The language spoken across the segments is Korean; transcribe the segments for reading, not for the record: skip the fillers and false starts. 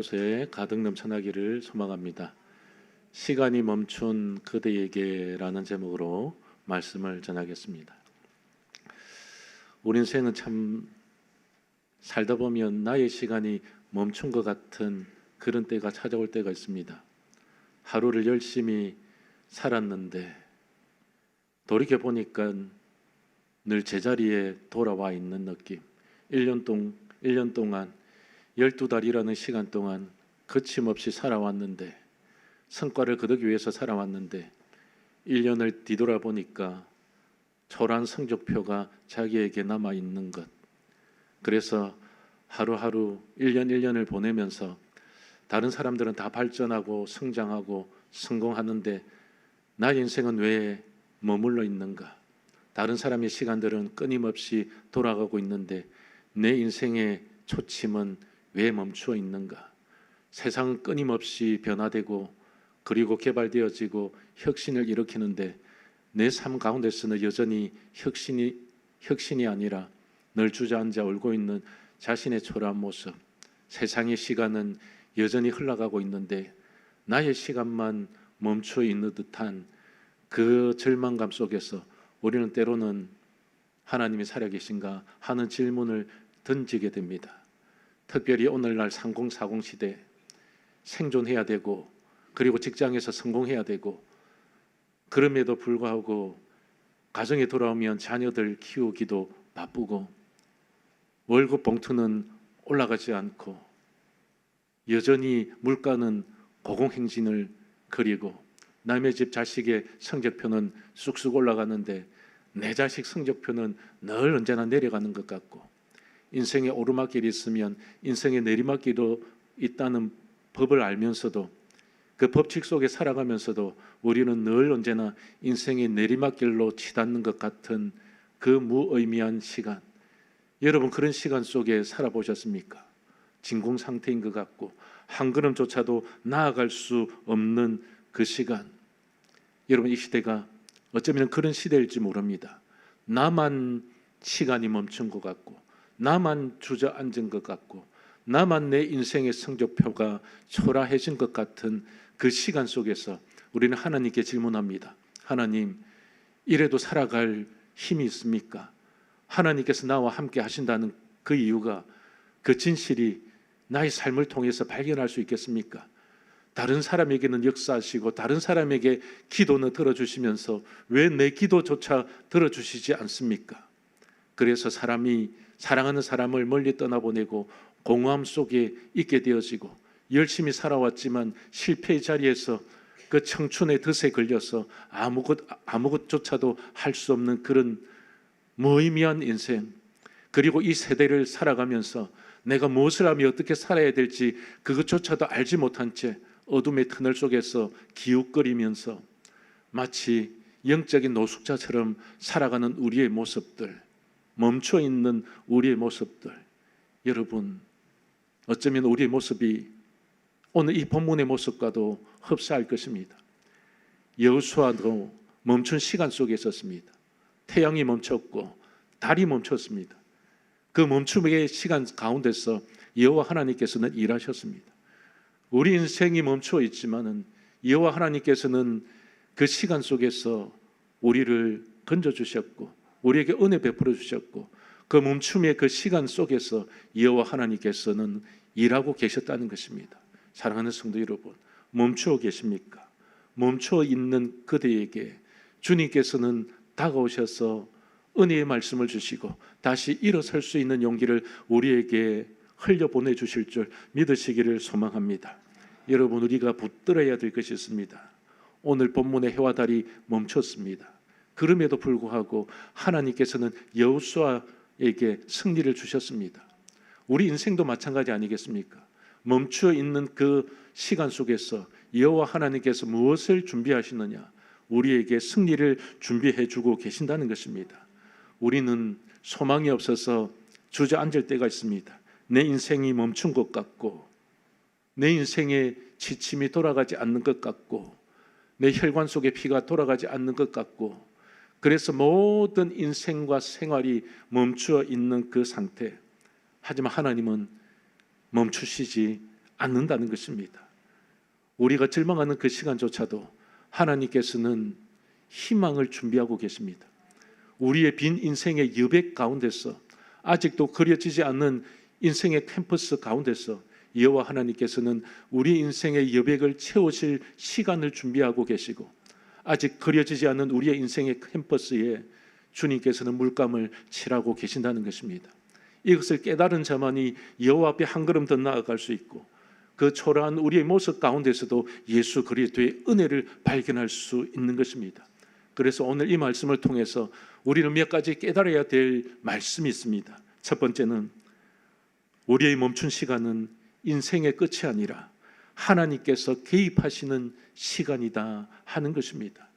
곳에 가득 넘쳐나기를 소망합니다. 시간이 멈춘 그대에게라는 제목으로 말씀을 전하겠습니다. 우리 인생은 참 살다 보면 나의 시간이 멈춘 것 같은 그런 때가 찾아올 때가 있습니다. 하루를 열심히 살았는데 돌이켜 보니까 늘 제자리에 돌아와 있는 느낌. 1년 동안 12달이라는 시간 동안 거침없이 살아왔는데, 성과를 거두기 위해서 살아왔는데 1년을 뒤돌아보니까 초라한 성적표가 자기에게 남아있는 것. 그래서 하루하루 1년을 보내면서 다른 사람들은 다 발전하고 성장하고 성공하는데 나의 인생은 왜 머물러 있는가? 다른 사람의 시간들은 끊임없이 돌아가고 있는데 내 인생의 초침은 왜 멈추어 있는가? 세상은 끊임없이 변화되고 그리고 개발되어지고 혁신을 일으키는데 내 삶 가운데서는 여전히 혁신이 아니라 늘 주저앉아 울고 있는 자신의 초라한 모습. 세상의 시간은 여전히 흘러가고 있는데 나의 시간만 멈추어 있는 듯한 그 절망감 속에서 우리는 때로는 하나님이 살아계신가 하는 질문을 던지게 됩니다. 특별히 오늘날 3040 시대 생존해야 되고 그리고 직장에서 성공해야 되고, 그럼에도 불구하고 가정에 돌아오면 자녀들 키우기도 바쁘고 월급 봉투는 올라가지 않고 여전히 물가는 고공행진을 그리고 남의 집 자식의 성적표는 쑥쑥 올라가는데 내 자식 성적표는 늘 언제나 내려가는 것 같고, 인생에 오르막길이 있으면 인생에 내리막길도 있다는 법을 알면서도 그 법칙 속에 살아가면서도 우리는 늘 언제나 인생의 내리막길로 치닫는 것 같은 그 무의미한 시간. 여러분, 그런 시간 속에 살아보셨습니까? 진공 상태인 것 같고 한 걸음조차도 나아갈 수 없는 그 시간. 여러분, 이 시대가 어쩌면 그런 시대일지 모릅니다. 나만 시간이 멈춘 것 같고 나만 주저앉은 것 같고 나만 내 인생의 성적표가 초라해진 것 같은 그 시간 속에서 우리는 하나님께 질문합니다. 하나님, 이래도 살아갈 힘이 있습니까? 하나님께서 나와 함께 하신다는 그 이유가, 그 진실이 나의 삶을 통해서 발견할 수 있겠습니까? 다른 사람에게는 역사하시고 다른 사람에게 기도는 들어주시면서 왜 내 기도조차 들어주시지 않습니까? 그래서 사람이 사랑하는 사람을 멀리 떠나보내고 공허함 속에 있게 되어지고, 열심히 살아왔지만 실패의 자리에서 그 청춘의 덫에 걸려서 아무것조차도 할 수 없는 그런 무의미한 인생. 그리고 이 세대를 살아가면서 내가 무엇을 하며 어떻게 살아야 될지 그것조차도 알지 못한 채 어둠의 터널 속에서 기웃거리면서 마치 영적인 노숙자처럼 살아가는 우리의 모습들, 멈춰 있는 우리의 모습들. 여러분, 어쩌면 우리의 모습이 오늘 이 본문의 모습과도 흡사할 것입니다. 여호수아도 멈춘 시간 속에 있었습니다. 태양이 멈췄고 달이 멈췄습니다. 그 멈춤의 시간 가운데서 여호와 하나님께서는 일하셨습니다. 우리 인생이 멈춰 있지만은 여호와 하나님께서는 그 시간 속에서 우리를 건져주셨고 우리에게 은혜 베풀어 주셨고, 그 멈춤의 그 시간 속에서 여호와 하나님께서는 일하고 계셨다는 것입니다. 사랑하는 성도 여러분, 멈추어 계십니까? 멈추어 있는 그대에게 주님께서는 다가오셔서 은혜의 말씀을 주시고 다시 일어설 수 있는 용기를 우리에게 흘려보내 주실 줄 믿으시기를 소망합니다. 여러분, 우리가 붙들어야 될 것이 있습니다. 오늘 본문의 해와 달이 멈췄습니다. 그럼에도 불구하고 하나님께서는 여호수아에게 승리를 주셨습니다. 우리 인생도 마찬가지 아니겠습니까? 멈추어 있는 그 시간 속에서 여호와 하나님께서 무엇을 준비하시느냐? 우리에게 승리를 준비해 주고 계신다는 것입니다. 우리는 소망이 없어서 주저앉을 때가 있습니다. 내 인생이 멈춘 것 같고 내 인생의 지침이 돌아가지 않는 것 같고 내 혈관 속에 피가 돌아가지 않는 것 같고, 그래서 모든 인생과 생활이 멈추어 있는 그 상태. 하지만 하나님은 멈추시지 않는다는 것입니다. 우리가 절망하는 그 시간조차도 하나님께서는 희망을 준비하고 계십니다. 우리의 빈 인생의 여백 가운데서, 아직도 그려지지 않는 인생의 캠퍼스 가운데서 여호와 하나님께서는 우리 인생의 여백을 채우실 시간을 준비하고 계시고, 아직 그려지지 않는 우리의 인생의 캠퍼스에 주님께서는 물감을 칠하고 계신다는 것입니다. 이것을 깨달은 자만이 여호와 앞에 한 걸음 더 나아갈 수 있고, 그 초라한 우리의 모습 가운데서도 예수 그리스도의 은혜를 발견할 수 있는 것입니다. 그래서 오늘 이 말씀을 통해서 우리는 몇 가지 깨달아야 될 말씀이 있습니다. 첫 번째는 우리의 멈춘 시간은 인생의 끝이 아니라 하나님께서 개입하시는 시간이다 하는 것입니다.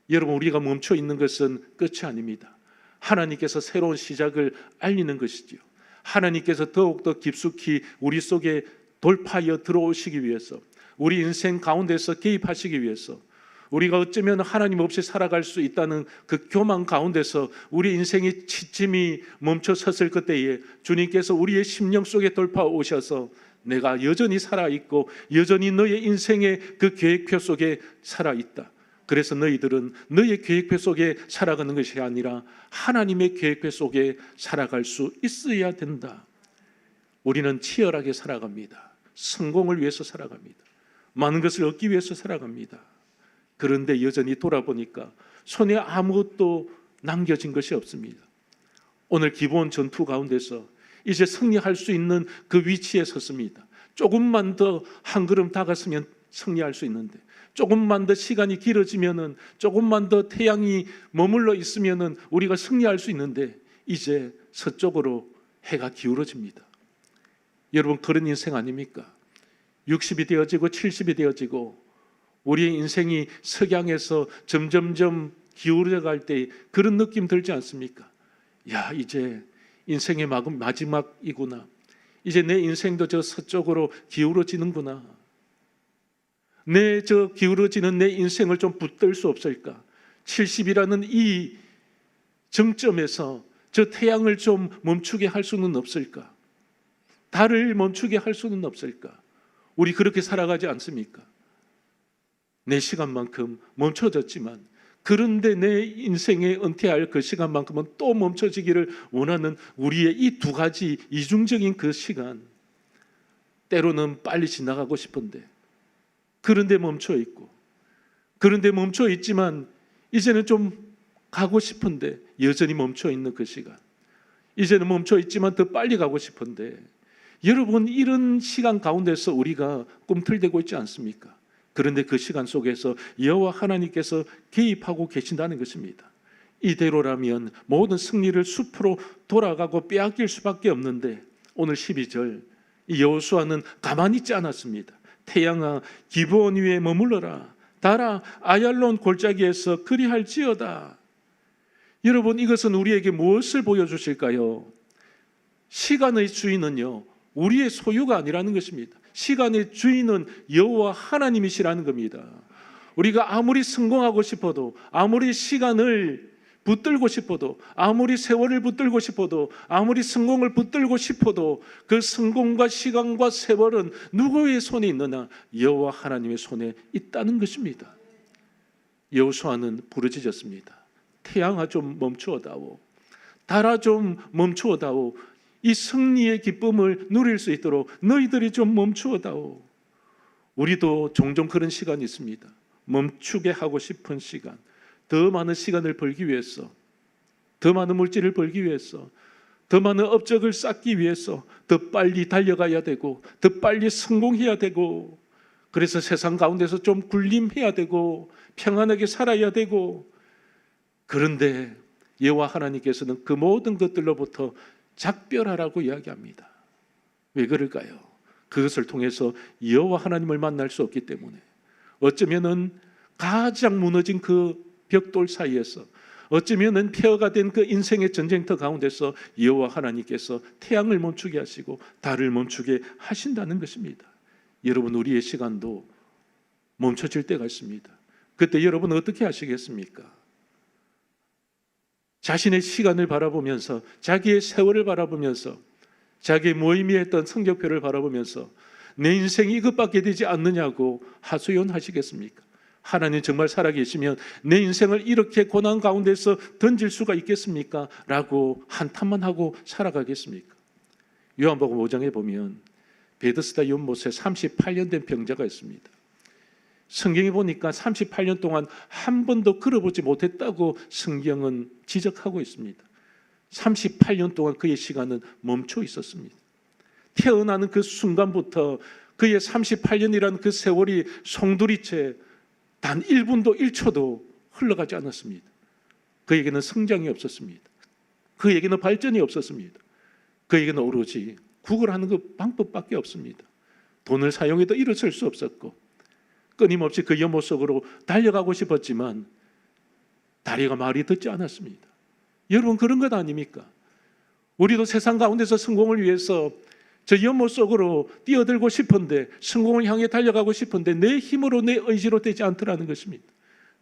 여러분, 우리가 멈춰 있는 것은 끝이 아닙니다. 하나님께서 새로운 시작을 알리는 것이지요. 하나님께서 더욱더 깊숙이 우리 속에 돌파하여 들어오시기 위해서, 우리 인생 가운데서 개입하시기 위해서, 우리가 어쩌면 하나님 없이 살아갈 수 있다는 그 교만 가운데서 우리 인생의 지침이 멈춰 섰을 그때에 주님께서 우리의 심령 속에 돌파해 오셔서 내가 여전히 살아있고 여전히 너의 인생의 그 계획표 속에 살아있다. 그래서 너희들은 너의 계획표 속에 살아가는 것이 아니라 하나님의 계획표 속에 살아갈 수 있어야 된다. 우리는 치열하게 살아갑니다. 성공을 위해서 살아갑니다. 많은 것을 얻기 위해서 살아갑니다. 그런데 여전히 돌아보니까 손에 아무것도 남겨진 것이 없습니다. 오늘 기본 전투 가운데서 이제 승리할 수 있는 그 위치에 섰습니다. 조금만 더 한 걸음 다가서면 승리할 수 있는데, 조금만 더 시간이 길어지면은, 조금만 더 태양이 머물러 있으면은 우리가 승리할 수 있는데, 이제 서쪽으로 해가 기울어집니다. 여러분, 그런 인생 아닙니까? 60이 되어지고 70이 되어지고 우리의 인생이 석양에서 점점점 기울어 갈 때 그런 느낌 들지 않습니까? 야, 이제 인생의 마지막이구나. 이제 내 인생도 저 서쪽으로 기울어지는구나. 저 기울어지는 내 인생을 좀 붙들 수 없을까? 70이라는 이 정점에서 저 태양을 좀 멈추게 할 수는 없을까? 달을 멈추게 할 수는 없을까? 우리 그렇게 살아가지 않습니까? 내 시간만큼 멈춰졌지만, 그런데 내 인생에 은퇴할 그 시간만큼은 또 멈춰지기를 원하는 우리의 이 두 가지 이중적인 그 시간, 때로는 빨리 지나가고 싶은데, 그런데 멈춰 있고, 그런데 멈춰 있지만 이제는 좀 가고 싶은데 여전히 멈춰 있는 그 시간, 이제는 멈춰 있지만 더 빨리 가고 싶은데, 여러분, 이런 시간 가운데서 우리가 꿈틀대고 있지 않습니까? 그런데 그 시간 속에서 여호와 하나님께서 개입하고 계신다는 것입니다. 이대로라면 모든 승리를 숲으로 돌아가고 빼앗길 수밖에 없는데, 오늘 12절 여호수아는 가만히 있지 않았습니다. 태양아 기브온 위에 머물러라, 달아 아얄론 골짜기에서 그리할지어다. 여러분, 이것은 우리에게 무엇을 보여주실까요? 시간의 주인은요, 우리의 소유가 아니라는 것입니다. 시간의 주인은 여호와 하나님이시라는 겁니다. 우리가 아무리 성공하고 싶어도, 아무리 시간을 붙들고 싶어도, 아무리 세월을 붙들고 싶어도, 아무리 성공을 붙들고 싶어도 그 성공과 시간과 세월은 누구의 손에 있느냐? 여호와 하나님의 손에 있다는 것입니다. 여호수아는 부르짖었습니다. 태양아 좀 멈추어다오, 달아 좀 멈추어다오. 이 승리의 기쁨을 누릴 수 있도록 너희들이 좀 멈추어다오. 우리도 종종 그런 시간이 있습니다. 멈추게 하고 싶은 시간, 더 많은 시간을 벌기 위해서, 더 많은 물질을 벌기 위해서, 더 많은 업적을 쌓기 위해서 더 빨리 달려가야 되고, 더 빨리 성공해야 되고, 그래서 세상 가운데서 좀 군림해야 되고 평안하게 살아야 되고. 그런데 여호와 하나님께서는 그 모든 것들로부터 작별하라고 이야기합니다. 왜 그럴까요? 그것을 통해서 여호와 하나님을 만날 수 없기 때문에. 어쩌면은 가장 무너진 그 벽돌 사이에서, 어쩌면은 폐허가 된 그 인생의 전쟁터 가운데서 여호와 하나님께서 태양을 멈추게 하시고 달을 멈추게 하신다는 것입니다. 여러분, 우리의 시간도 멈춰질 때가 있습니다. 그때 여러분은 어떻게 하시겠습니까? 자신의 시간을 바라보면서, 자기의 세월을 바라보면서, 자기의 무의미했던 성적표를 바라보면서 내 인생이 이것밖에 되지 않느냐고 하소연하시겠습니까? 하나님 정말 살아계시면 내 인생을 이렇게 고난 가운데서 던질 수가 있겠습니까? 라고 한탄만 하고 살아가겠습니까? 요한복음 5장에 보면 베드스다 연못에 38년 된 병자가 있습니다. 성경에 보니까 38년 동안 한 번도 걸어보지 못했다고 성경은 지적하고 있습니다. 38년 동안 그의 시간은 멈춰 있었습니다. 태어나는 그 순간부터 그의 38년이라는 그 세월이 송두리째 단 1분도 1초도 흘러가지 않았습니다. 그에게는 성장이 없었습니다. 그에게는 발전이 없었습니다. 그에게는 오로지 구걸하는 그 방법밖에 없습니다. 돈을 사용해도 일어설 수 없었고 끊임없이 그 연못 속으로 달려가고 싶었지만 다리가 말이 듣지 않았습니다. 여러분 그런 것 아닙니까? 우리도 세상 가운데서 성공을 위해서 저 연못 속으로 뛰어들고 싶은데, 성공을 향해 달려가고 싶은데 내 힘으로 내 의지로 되지 않더라는 것입니다.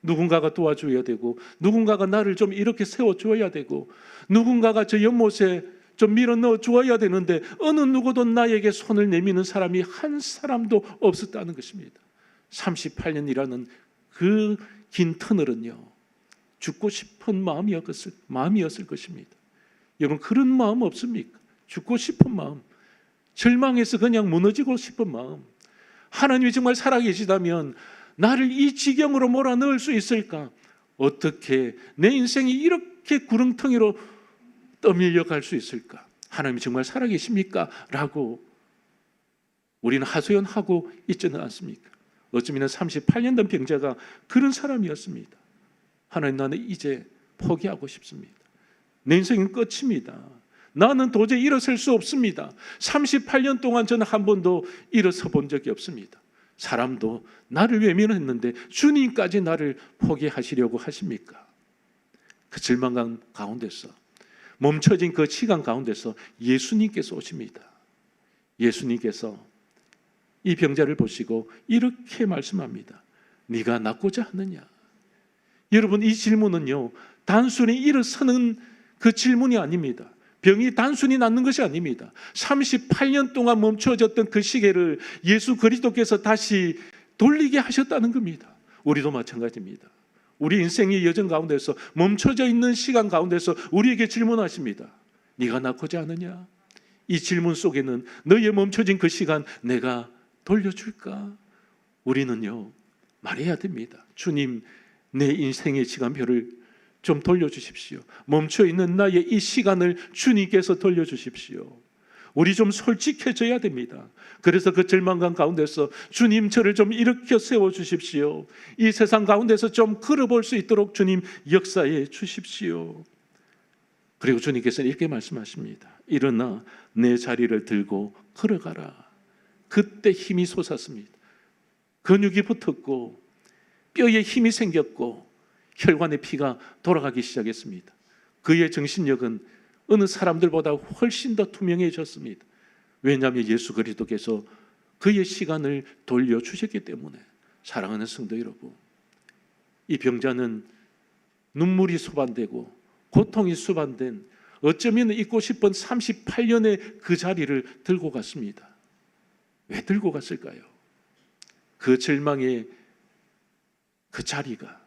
누군가가 도와줘야 되고, 누군가가 나를 좀 이렇게 세워줘야 되고, 누군가가 저 연못에 좀 밀어 넣어 주어야 되는데 어느 누구도 나에게 손을 내미는 사람이 한 사람도 없었다는 것입니다. 38년이라는 그 긴 터널은요, 죽고 싶은 마음이었을 것입니다. 여러분 그런 마음 없습니까? 죽고 싶은 마음, 절망해서 그냥 무너지고 싶은 마음. 하나님이 정말 살아계시다면 나를 이 지경으로 몰아넣을 수 있을까? 어떻게 내 인생이 이렇게 구렁텅이로 떠밀려 갈 수 있을까? 하나님이 정말 살아계십니까? 라고 우리는 하소연하고 있지는 않습니까? 어쩌면 38년 된 병자가 그런 사람이었습니다. 하나님, 나는 이제 포기하고 싶습니다. 내 인생은 끝입니다. 나는 도저히 일어설 수 없습니다. 38년 동안 저는 한 번도 일어서 본 적이 없습니다. 사람도 나를 외면했는데 주님까지 나를 포기하시려고 하십니까? 그 절망감 가운데서, 멈춰진 그 시간 가운데서 예수님께서 오십니다. 예수님께서 이 병자를 보시고 이렇게 말씀합니다. 네가 낫고자 하느냐? 여러분 이 질문은요, 단순히 일어서는 그 질문이 아닙니다. 병이 단순히 낫는 것이 아닙니다. 38년 동안 멈춰졌던 그 시계를 예수 그리스도께서 다시 돌리게 하셨다는 겁니다. 우리도 마찬가지입니다. 우리 인생의 여정 가운데서, 멈춰져 있는 시간 가운데서 우리에게 질문하십니다. 네가 낫고자 하느냐? 이 질문 속에는 너의 멈춰진 그 시간 내가 돌려줄까? 우리는요 말해야 됩니다. 주님, 내 인생의 시간표를 좀 돌려주십시오. 멈춰있는 나의 이 시간을 주님께서 돌려주십시오. 우리 좀 솔직해져야 됩니다. 그래서 그 절망감 가운데서 주님, 저를 좀 일으켜 세워주십시오. 이 세상 가운데서 좀 걸어볼 수 있도록 주님 역사해 주십시오. 그리고 주님께서는 이렇게 말씀하십니다. 일어나 내 자리를 들고 걸어가라. 그때 힘이 솟았습니다. 근육이 붙었고 뼈에 힘이 생겼고 혈관의 피가 돌아가기 시작했습니다. 그의 정신력은 어느 사람들보다 훨씬 더 투명해졌습니다. 왜냐하면 예수 그리스도께서 그의 시간을 돌려주셨기 때문에. 사랑하는 성도 여러분, 이 병자는 눈물이 수반되고 고통이 수반된, 어쩌면 잊고 싶은 38년의 그 자리를 들고 갔습니다. 왜 들고 갔을까요? 그 절망의 그 자리가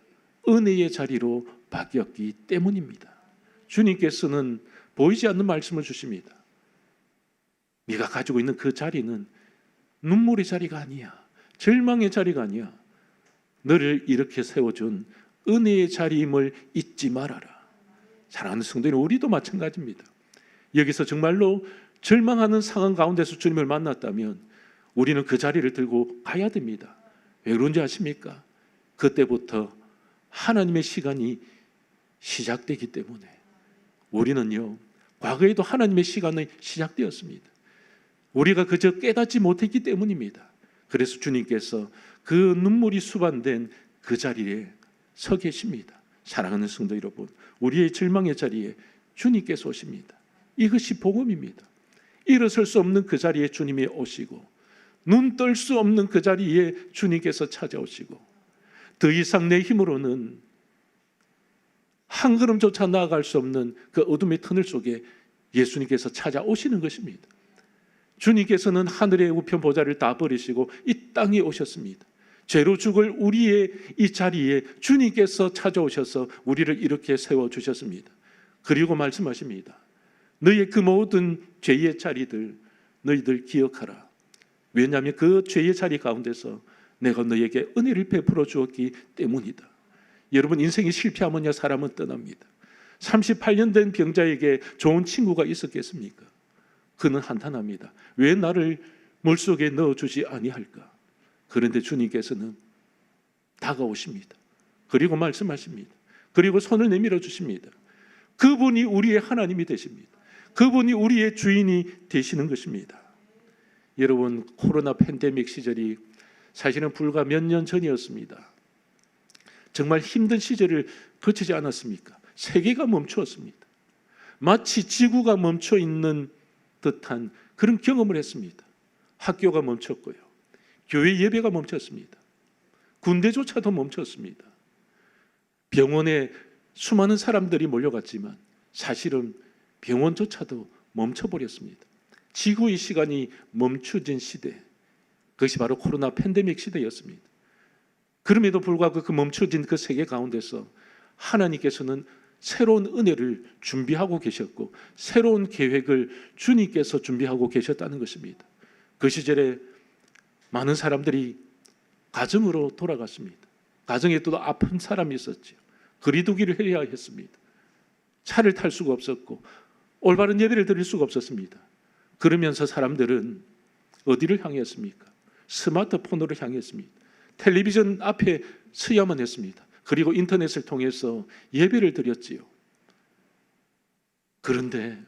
은혜의 자리로 바뀌었기 때문입니다. 주님께서는 보이지 않는 말씀을 주십니다. 네가 가지고 있는 그 자리는 눈물의 자리가 아니야. 절망의 자리가 아니야. 너를 이렇게 세워준 은혜의 자리임을 잊지 말아라. 사랑하는 성도님, 우리도 마찬가지입니다. 여기서 정말로 절망하는 상황 가운데서 주님을 만났다면 우리는 그 자리를 들고 가야 됩니다. 왜 그런지 아십니까? 그때부터 하나님의 시간이 시작되기 때문에. 우리는요, 과거에도 하나님의 시간이 시작되었습니다. 우리가 그저 깨닫지 못했기 때문입니다. 그래서 주님께서 그 눈물이 수반된 그 자리에 서 계십니다. 사랑하는 성도 여러분, 우리의 절망의 자리에 주님께서 오십니다. 이것이 복음입니다. 일어설 수 없는 그 자리에 주님이 오시고, 눈 뜰 수 없는 그 자리에 주님께서 찾아오시고, 더 이상 내 힘으로는 한 걸음조차 나아갈 수 없는 그 어둠의 터널 속에 예수님께서 찾아오시는 것입니다. 주님께서는 하늘의 우편 보좌를 다 버리시고 이 땅에 오셨습니다. 죄로 죽을 우리의 이 자리에 주님께서 찾아오셔서 우리를 이렇게 세워주셨습니다. 그리고 말씀하십니다. 너희의 그 모든 죄의 자리들 너희들 기억하라. 왜냐하면 그 죄의 자리 가운데서 내가 너희에게 은혜를 베풀어 주었기 때문이다. 여러분, 인생이 실패하면야 사람은 떠납니다. 38년 된 병자에게 좋은 친구가 있었겠습니까? 그는 한탄합니다. 왜 나를 물속에 넣어주지 아니할까? 그런데 주님께서는 다가오십니다. 그리고 말씀하십니다. 그리고 손을 내밀어 주십니다. 그분이 우리의 하나님이 되십니다. 그분이 우리의 주인이 되시는 것입니다. 여러분, 코로나 팬데믹 시절이 사실은 불과 몇 년 전이었습니다. 정말 힘든 시절을 거치지 않았습니까? 세계가 멈추었습니다. 마치 지구가 멈춰 있는 듯한 그런 경험을 했습니다. 학교가 멈췄고요. 교회 예배가 멈췄습니다. 군대조차도 멈췄습니다. 병원에 수많은 사람들이 몰려갔지만 사실은 병원조차도 멈춰버렸습니다. 지구의 시간이 멈춰진 시대, 그것이 바로 코로나 팬데믹 시대였습니다. 그럼에도 불구하고 그 멈춰진 그 세계 가운데서 하나님께서는 새로운 은혜를 준비하고 계셨고 새로운 계획을 주님께서 준비하고 계셨다는 것입니다. 그 시절에 많은 사람들이 가정으로 돌아갔습니다. 가정에 또 아픈 사람이 있었죠. 거리두기를 해야 했습니다. 차를 탈 수가 없었고 올바른 예배를 드릴 수가 없었습니다. 그러면서 사람들은 어디를 향했습니까? 스마트폰으로 향했습니다. 텔레비전 앞에 서야만 했습니다. 그리고 인터넷을 통해서 예배를 드렸지요. 그런데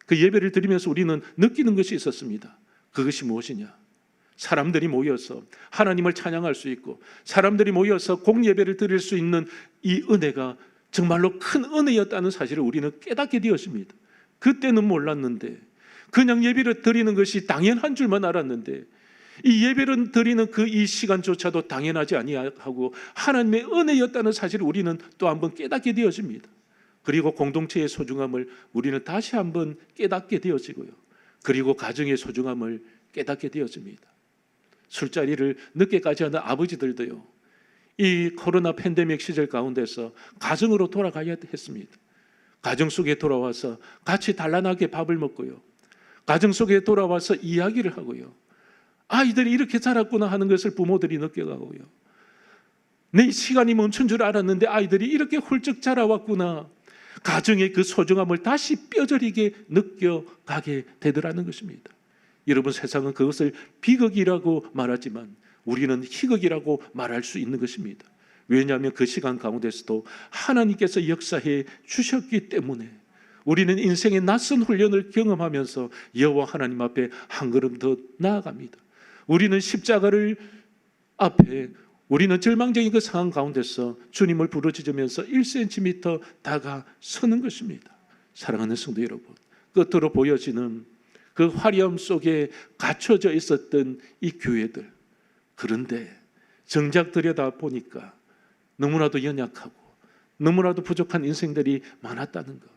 그 예배를 드리면서 우리는 느끼는 것이 있었습니다. 그것이 무엇이냐? 사람들이 모여서 하나님을 찬양할 수 있고 사람들이 모여서 공예배를 드릴 수 있는 이 은혜가 정말로 큰 은혜였다는 사실을 우리는 깨닫게 되었습니다. 그때는 몰랐는데 그냥 예배를 드리는 것이 당연한 줄만 알았는데 이 예배를 드리는 그 이 시간조차도 당연하지 아니하고 하나님의 은혜였다는 사실을 우리는 또 한번 깨닫게 되어집니다. 그리고 공동체의 소중함을 우리는 다시 한번 깨닫게 되어지고요. 그리고 가정의 소중함을 깨닫게 되어집니다. 술자리를 늦게까지 하는 아버지들도요, 이 코로나 팬데믹 시절 가운데서 가정으로 돌아가야 했습니다. 가정 속에 돌아와서 같이 단란하게 밥을 먹고요, 가정 속에 돌아와서 이야기를 하고요, 아이들이 이렇게 자랐구나 하는 것을 부모들이 느껴가고요, 내 시간이 멈춘 줄 알았는데 아이들이 이렇게 훌쩍 자라왔구나, 가정의 그 소중함을 다시 뼈저리게 느껴가게 되더라는 것입니다. 여러분, 세상은 그것을 비극이라고 말하지만 우리는 희극이라고 말할 수 있는 것입니다. 왜냐하면 그 시간 가운데서도 하나님께서 역사해 주셨기 때문에 우리는 인생의 낯선 훈련을 경험하면서 여호와 하나님 앞에 한 걸음 더 나아갑니다. 우리는 십자가를 앞에 우리는 절망적인 그 상황 가운데서 주님을 부르짖으면서 1cm 다가서는 것입니다. 사랑하는 성도 여러분, 끝으로 보여지는 그 화려함 속에 갇혀져 있었던 이 교회들, 그런데 정작 들여다보니까 너무나도 연약하고 너무나도 부족한 인생들이 많았다는 것,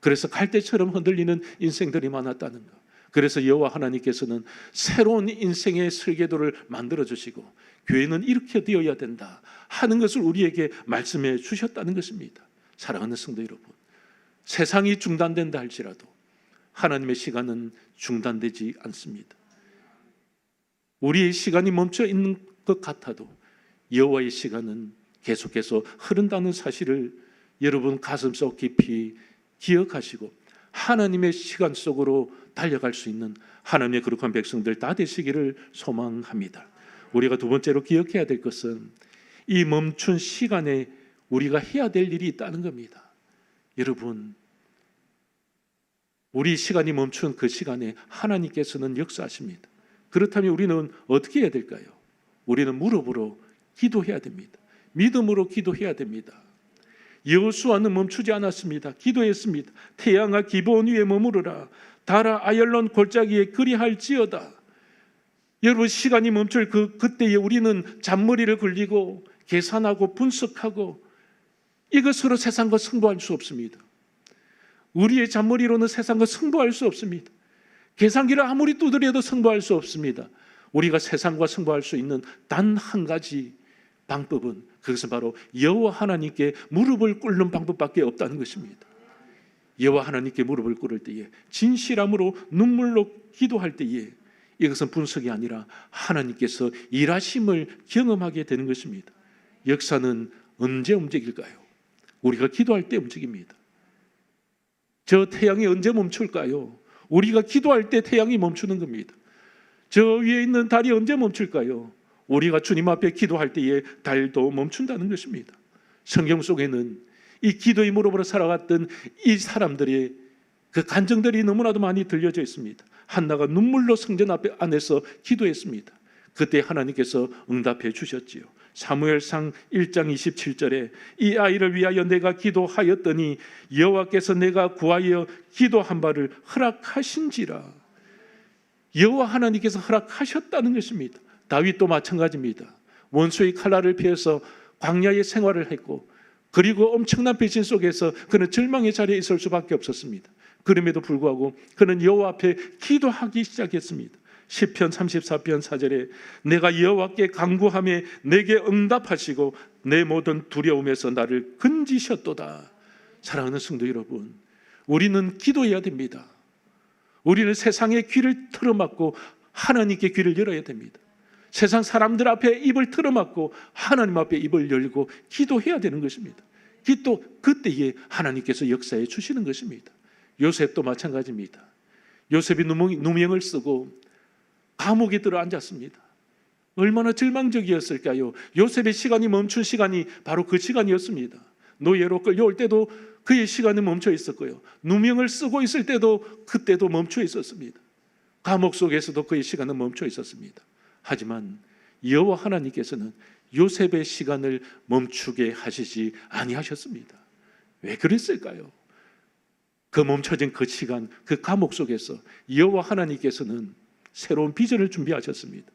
그래서 갈대처럼 흔들리는 인생들이 많았다는 것, 그래서 여호와 하나님께서는 새로운 인생의 설계도를 만들어주시고 교회는 이렇게 되어야 된다 하는 것을 우리에게 말씀해 주셨다는 것입니다. 사랑하는 성도 여러분, 세상이 중단된다 할지라도 하나님의 시간은 중단되지 않습니다. 우리의 시간이 멈춰 있는 것 같아도 여호와의 시간은 계속해서 흐른다는 사실을 여러분 가슴속 깊이 기억하시고 하나님의 시간 속으로 달려갈 수 있는 하나님의 거룩한 백성들 다 되시기를 소망합니다. 우리가 두 번째로 기억해야 될 것은 이 멈춘 시간에 우리가 해야 될 일이 있다는 겁니다. 여러분, 우리 시간이 멈춘 그 시간에 하나님께서는 역사하십니다. 그렇다면 우리는 어떻게 해야 될까요? 우리는 무릎으로 기도해야 됩니다. 믿음으로 기도해야 됩니다. 여호수아는 멈추지 않았습니다. 기도했습니다. 태양아 기브온 위에 머무르라, 달아 아열론 골짜기에 그리할지어다. 여러분, 시간이 멈출 그때에 우리는 잔머리를 굴리고 계산하고 분석하고 이것으로 세상과 승부할 수 없습니다. 우리의 잔머리로는 세상과 승부할 수 없습니다. 계산기를 아무리 두드려도 승부할 수 없습니다. 우리가 세상과 승부할 수 있는 단 한 가지 방법은, 그것은 바로 여호와 하나님께 무릎을 꿇는 방법밖에 없다는 것입니다. 여호와 하나님께 무릎을 꿇을 때에, 진실함으로 눈물로 기도할 때에, 이것은 분석이 아니라 하나님께서 일하심을 경험하게 되는 것입니다. 역사는 언제 움직일까요? 우리가 기도할 때 움직입니다. 저 태양이 언제 멈출까요? 우리가 기도할 때 태양이 멈추는 겁니다. 저 위에 있는 달이 언제 멈출까요? 우리가 주님 앞에 기도할 때에 달도 멈춘다는 것입니다. 성경 속에는 이 기도의 무릎으로 살아갔던 이 사람들의 그 간증들이 너무나도 많이 들려져 있습니다. 한나가 눈물로 성전 안에서 기도했습니다. 그때 하나님께서 응답해 주셨지요. 사무엘상 1장 27절에 이 아이를 위하여 내가 기도하였더니 여호와께서 내가 구하여 기도한 바를 허락하신지라. 여호와 하나님께서 허락하셨다는 것입니다. 다윗도 마찬가지입니다. 원수의 칼날을 피해서 광야의 생활을 했고, 그리고 엄청난 배신 속에서 그는 절망의 자리에 있을 수밖에 없었습니다. 그럼에도 불구하고 그는 여호와 앞에 기도하기 시작했습니다. 시편 34편 4절에 내가 여호와께 간구하며 내게 응답하시고 내 모든 두려움에서 나를 건지셨도다. 사랑하는 성도 여러분, 우리는 기도해야 됩니다. 우리는 세상의 귀를 틀어막고 하나님께 귀를 열어야 됩니다. 세상 사람들 앞에 입을 틀어막고 하나님 앞에 입을 열고 기도해야 되는 것입니다. 또 그때에 하나님께서 역사해 주시는 것입니다. 요셉도 마찬가지입니다. 요셉이 누명을 쓰고 감옥에 들어 앉았습니다. 얼마나 절망적이었을까요? 요셉의 시간이 멈춘 시간이 바로 그 시간이었습니다. 노예로 끌려올 때도 그의 시간이 멈춰 있었고요, 누명을 쓰고 있을 때도 그때도 멈춰 있었습니다. 감옥 속에서도 그의 시간은 멈춰 있었습니다. 하지만 여호와 하나님께서는 요셉의 시간을 멈추게 하시지 아니하셨습니다. 왜 그랬을까요? 그 멈춰진 그 시간, 그 감옥 속에서 여호와 하나님께서는 새로운 비전을 준비하셨습니다.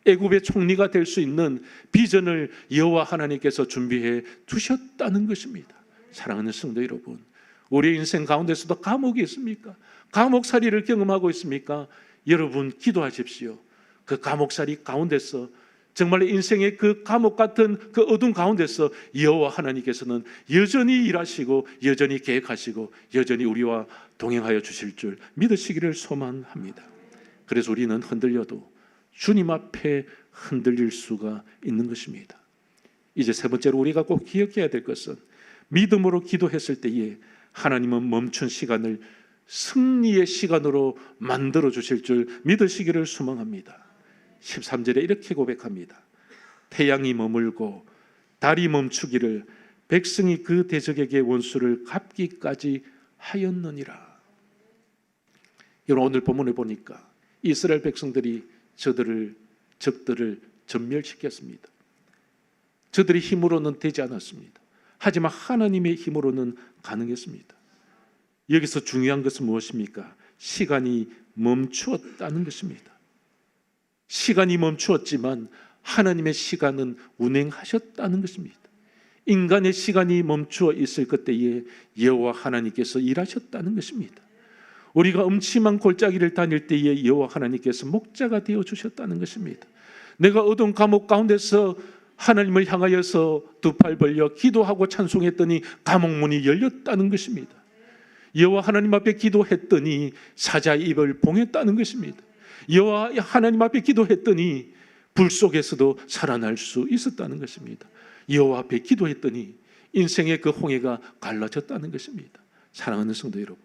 애굽의 총리가 될 수 있는 비전을 여호와 하나님께서 준비해 두셨다는 것입니다. 사랑하는 성도 여러분, 우리 인생 가운데서도 감옥이 있습니까? 감옥살이를 경험하고 있습니까? 여러분 기도하십시오. 그 감옥살이 가운데서, 정말 인생의 그 감옥 같은 그 어둠 가운데서 여호와 하나님께서는 여전히 일하시고 여전히 계획하시고 여전히 우리와 동행하여 주실 줄 믿으시기를 소망합니다. 그래서 우리는 흔들려도 주님 앞에 흔들릴 수가 있는 것입니다. 이제 세 번째로 우리가 꼭 기억해야 될 것은, 믿음으로 기도했을 때에 하나님은 멈춘 시간을 승리의 시간으로 만들어 주실 줄 믿으시기를 소망합니다. 13절에 이렇게 고백합니다. 태양이 머물고 달이 멈추기를 백성이 그 대적에게 원수를 갚기까지 하였느니라. 여러분, 오늘 본문을 보니까 이스라엘 백성들이 적들을 전멸시켰습니다. 저들의 힘으로는 되지 않았습니다. 하지만 하나님의 힘으로는 가능했습니다. 여기서 중요한 것은 무엇입니까? 시간이 멈추었다는 것입니다. 시간이 멈추었지만 하나님의 시간은 운행하셨다는 것입니다. 인간의 시간이 멈추어 있을 그때에 여호와 하나님께서 일하셨다는 것입니다. 우리가 음침한 골짜기를 다닐 때에 여호와 하나님께서 목자가 되어 주셨다는 것입니다. 내가 어두운 감옥 가운데서 하나님을 향하여서 두 팔 벌려 기도하고 찬송했더니 감옥 문이 열렸다는 것입니다. 여호와 하나님 앞에 기도했더니 사자의 입을 봉했다는 것입니다. 여호와 하나님 앞에 기도했더니 불 속에서도 살아날 수 있었다는 것입니다. 여호와 앞에 기도했더니 인생의 그 홍해가 갈라졌다는 것입니다. 사랑하는 성도 여러분,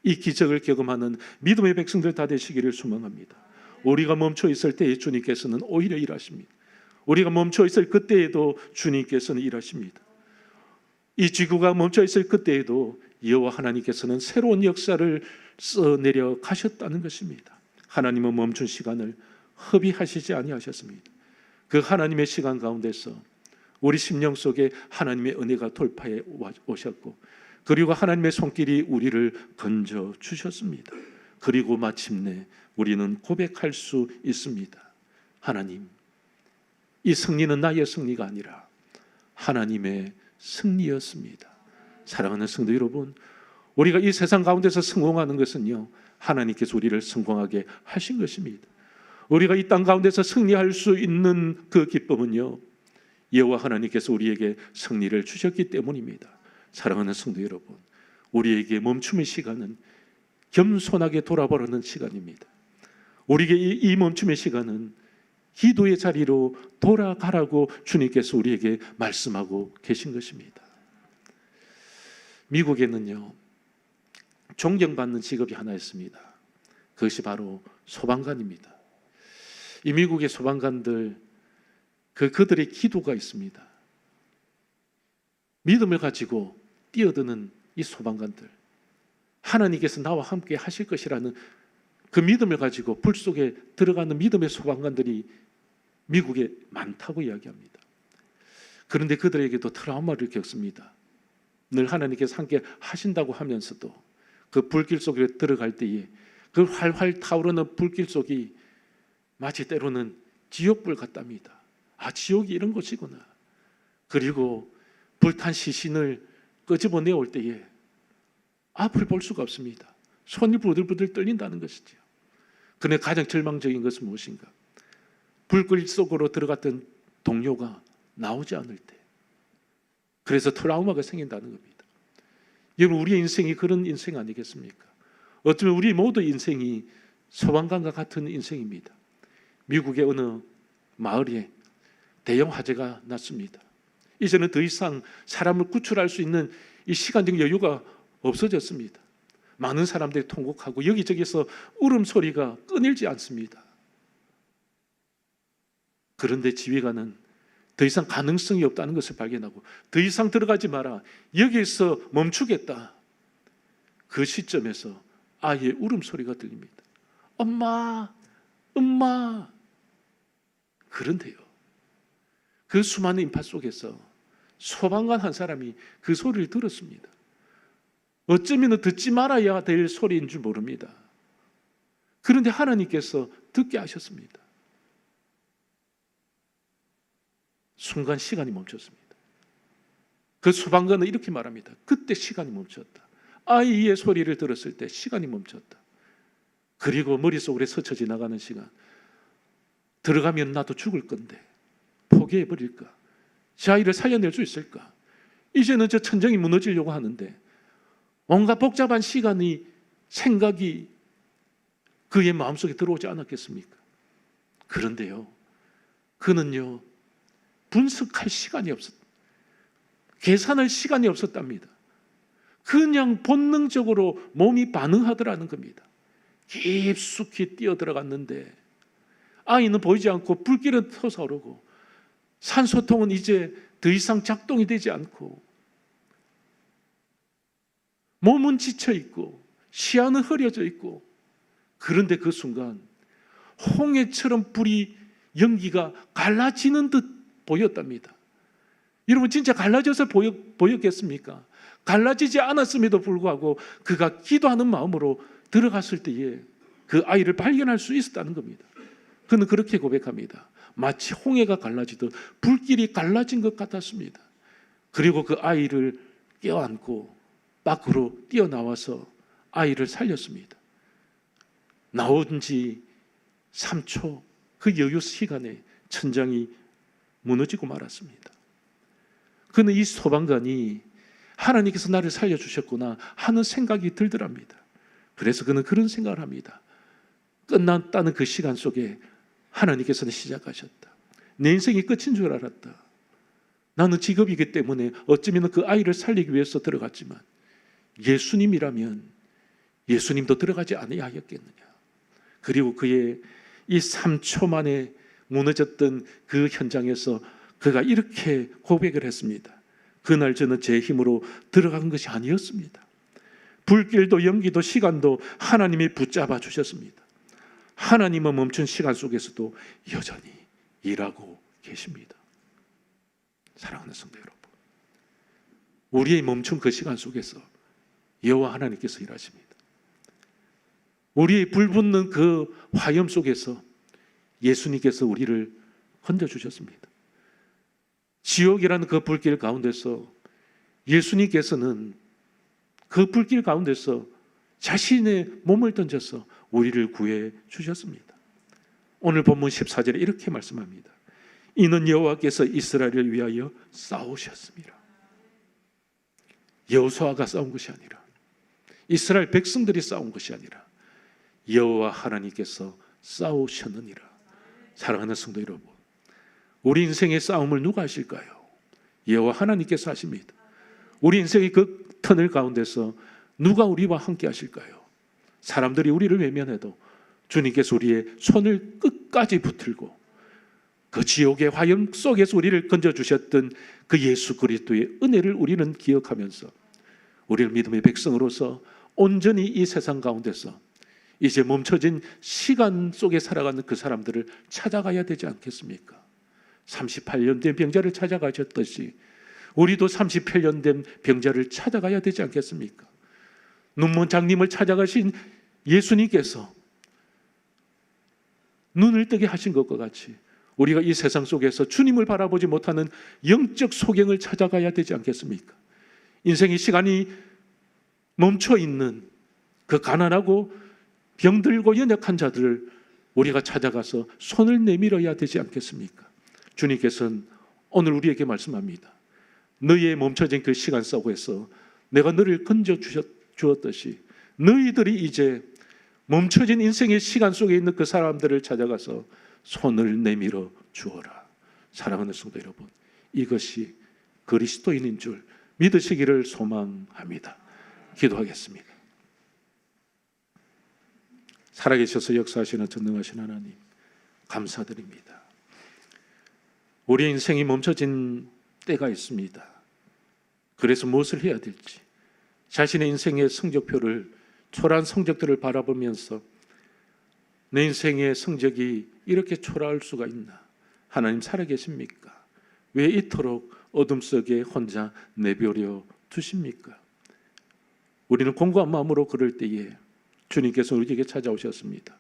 이 기적을 경험하는 믿음의 백성들 다 되시기를 소망합니다. 우리가 멈춰 있을 때에 주님께서는 오히려 일하십니다. 우리가 멈춰 있을 그때에도 주님께서는 일하십니다. 이 지구가 멈춰 있을 그때에도 여호와 하나님께서는 새로운 역사를 써내려 가셨다는 것입니다. 하나님은 멈춘 시간을 허비하시지 아니하셨습니다. 그 하나님의 시간 가운데서 우리 심령 속에 하나님의 은혜가 돌파해 오셨고, 그리고 하나님의 손길이 우리를 건져 주셨습니다. 그리고 마침내 우리는 고백할 수 있습니다. 하나님, 이 승리는 나의 승리가 아니라 하나님의 승리였습니다. 사랑하는 성도 여러분, 우리가 이 세상 가운데서 성공하는 것은요, 하나님께서 우리를 성공하게 하신 것입니다. 우리가 이 땅 가운데서 승리할 수 있는 그 기쁨은요, 여호와 하나님께서 우리에게 승리를 주셨기 때문입니다. 사랑하는 성도 여러분, 우리에게 멈춤의 시간은 겸손하게 돌아보라는 시간입니다. 우리에게 이 멈춤의 시간은 기도의 자리로 돌아가라고 주님께서 우리에게 말씀하고 계신 것입니다. 미국에는요, 존경받는 직업이 하나 있습니다. 그것이 바로 소방관입니다. 이 미국의 소방관들, 그들의 기도가 있습니다. 믿음을 가지고 뛰어드는 이 소방관들, 하나님께서 나와 함께 하실 것이라는 그 믿음을 가지고 불 속에 들어가는 믿음의 소방관들이 미국에 많다고 이야기합니다. 그런데 그들에게도 트라우마를 겪습니다. 늘 하나님께서 함께 하신다고 하면서도 그 불길 속에 들어갈 때에 그 활활 타오르는 불길 속이 마치 때로는 지옥불 같답니다. 아, 지옥이 이런 곳이구나. 그리고 불탄 시신을 끄집어내올 때에 앞을 볼 수가 없습니다. 손이 부들부들 떨린다는 것이죠. 그런데 가장 절망적인 것은 무엇인가? 불길 속으로 들어갔던 동료가 나오지 않을 때, 그래서 트라우마가 생긴다는 겁니다. 여러분, 우리의 인생이 그런 인생 아니겠습니까? 어쩌면 우리 모두 인생이 소방관과 같은 인생입니다. 미국의 어느 마을에 대형 화재가 났습니다. 이제는 더 이상 사람을 구출할 수 있는 이 시간적 여유가 없어졌습니다. 많은 사람들이 통곡하고 여기저기서 울음소리가 끊이지 않습니다. 그런데 지휘관은 더 이상 가능성이 없다는 것을 발견하고 더 이상 들어가지 마라, 여기에서 멈추겠다. 그 시점에서 아이의 울음소리가 들립니다. 엄마, 엄마. 그런데요, 그 수많은 인파 속에서 소방관 한 사람이 그 소리를 들었습니다. 어쩌면 듣지 말아야 될 소리인 줄 모릅니다. 그런데 하나님께서 듣게 하셨습니다. 순간 시간이 멈췄습니다. 그 소방관은 이렇게 말합니다. 그때 시간이 멈췄다. 아이의 소리를 들었을 때 시간이 멈췄다. 그리고 머릿속으로 스쳐 지나가는 시간, 들어가면 나도 죽을 건데 포기해버릴까? 제 아이를 살려낼 수 있을까? 이제는 저 천정이 무너지려고 하는데 온갖 복잡한 시간이, 생각이 그의 마음속에 들어오지 않았겠습니까? 그런데요, 그는요, 분석할 시간이 없었다. 계산할 시간이 없었답니다. 그냥 본능적으로 몸이 반응하더라는 겁니다. 깊숙이 뛰어들어갔는데 아이는 보이지 않고 불길은 터져오르고 산소통은 이제 더 이상 작동이 되지 않고 몸은 지쳐있고 시야는 흐려져 있고, 그런데 그 순간 홍해처럼 불이, 연기가 갈라지는 듯 보였답니다. 여러분, 진짜 갈라져서 보였겠습니까? 갈라지지 않았음에도 불구하고 그가 기도하는 마음으로 들어갔을 때에 그 아이를 발견할 수 있었다는 겁니다. 그는 그렇게 고백합니다. 마치 홍해가 갈라지듯 불길이 갈라진 것 같았습니다. 그리고 그 아이를 껴안고 밖으로 뛰어나와서 아이를 살렸습니다. 나온 지 3초 그 여유 시간에 천장이 무너지고 말았습니다. 그는 이 소방관이 하나님께서 나를 살려주셨구나 하는 생각이 들더랍니다. 그래서 그는 그런 생각을 합니다. 끝났다는 그 시간 속에 하나님께서는 시작하셨다. 내 인생이 끝인 줄 알았다. 나는 직업이기 때문에 어쩌면 그 아이를 살리기 위해서 들어갔지만 예수님이라면 예수님도 들어가지 아니하였겠느냐. 그리고 그의 이 3초 만에 무너졌던 그 현장에서 그가 이렇게 고백을 했습니다. 그날 저는 제 힘으로 들어간 것이 아니었습니다. 불길도 연기도 시간도 하나님이 붙잡아 주셨습니다. 하나님은 멈춘 시간 속에서도 여전히 일하고 계십니다. 사랑하는 성도 여러분, 우리의 멈춘 그 시간 속에서 여호와 하나님께서 일하십니다. 우리의 불붙는 그 화염 속에서 예수님께서 우리를 건져주셨습니다. 지옥이라는 그 불길 가운데서 예수님께서는 그 불길 가운데서 자신의 몸을 던져서 우리를 구해 주셨습니다. 오늘 본문 14절에 이렇게 말씀합니다. 이는 여호와께서 이스라엘을 위하여 싸우셨습니다. 여호수아가 싸운 것이 아니라, 이스라엘 백성들이 싸운 것이 아니라 여호와 하나님께서 싸우셨느니라. 사랑하는 성도 여러분, 우리 인생의 싸움을 누가 하실까요? 여호와 하나님께서 하십니다. 우리 인생의 그 터널 가운데서 누가 우리와 함께 하실까요? 사람들이 우리를 외면해도 주님께서 우리의 손을 끝까지 붙들고 그 지옥의 화염 속에서 우리를 건져주셨던 그 예수 그리스도의 은혜를 우리는 기억하면서 우리를 믿음의 백성으로서 온전히 이 세상 가운데서 이제 멈춰진 시간 속에 살아가는 그 사람들을 찾아가야 되지 않겠습니까? 38년 된 병자를 찾아가셨듯이 우리도 38년 된 병자를 찾아가야 되지 않겠습니까? 눈먼 장님을 찾아가신 예수님께서 눈을 뜨게 하신 것과 같이 우리가 이 세상 속에서 주님을 바라보지 못하는 영적 소경을 찾아가야 되지 않겠습니까? 인생의 시간이 멈춰 있는 그 가난하고 병들고 연약한 자들을 우리가 찾아가서 손을 내밀어야 되지 않겠습니까? 주님께서는 오늘 우리에게 말씀합니다. 너희의 멈춰진 그 시간 속에서 내가 너를 건져 주었듯이 너희들이 이제 멈춰진 인생의 시간 속에 있는 그 사람들을 찾아가서 손을 내밀어 주어라. 사랑하는 성도 여러분, 이것이 그리스도인인 줄 믿으시기를 소망합니다. 기도하겠습니다. 살아계셔서 역사하시는 전능하신 하나님, 감사드립니다. 우리 인생이 멈춰진 때가 있습니다. 그래서 무엇을 해야 될지, 자신의 인생의 성적표를, 초라한 성적들을 바라보면서 내 인생의 성적이 이렇게 초라할 수가 있나? 하나님 살아계십니까? 왜 이토록 어둠 속에 혼자 내버려 두십니까? 우리는 공고한 마음으로 그럴 때에 주님께서 우리에게 찾아오셨습니다.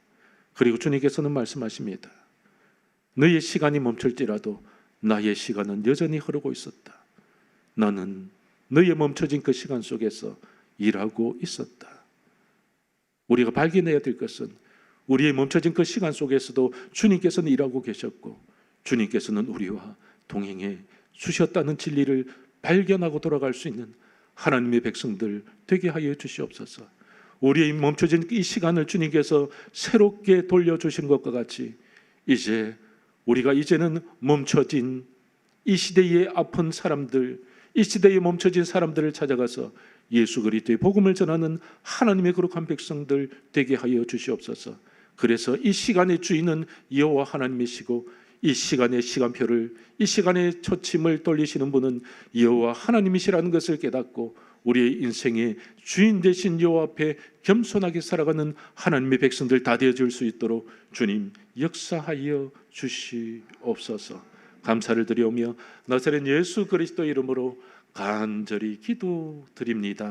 그리고 주님께서는 말씀하십니다. 너의 시간이 멈출지라도 나의 시간은 여전히 흐르고 있었다. 나는 너의 멈춰진 그 시간 속에서 일하고 있었다. 우리가 발견해야 될 것은 우리의 멈춰진 그 시간 속에서도 주님께서는 일하고 계셨고 주님께서는 우리와 동행해 주셨다는 진리를 발견하고 돌아갈 수 있는 하나님의 백성들 되게 하여 주시옵소서. 우리의 멈춰진 이 시간을 주님께서 새롭게 돌려주신 것과 같이 이제 우리가 이제는 멈춰진 이 시대의 아픈 사람들, 이 시대에 멈춰진 사람들을 찾아가서 예수 그리스도의 복음을 전하는 하나님의 거룩한 백성들 되게 하여 주시옵소서. 그래서 이 시간의 주인은 여호와 하나님이시고 이 시간의 시간표를, 이 시간의 초침을 돌리시는 분은 여호와 하나님이시라는 것을 깨닫고 우리의 인생의 주인 되신 여호와 앞에 겸손하게 살아가는 하나님의 백성들 다 되어줄 수 있도록 주님 역사하여 주시옵소서. 감사를 드리오며 나사렛 예수 그리스도 이름으로 간절히 기도드립니다.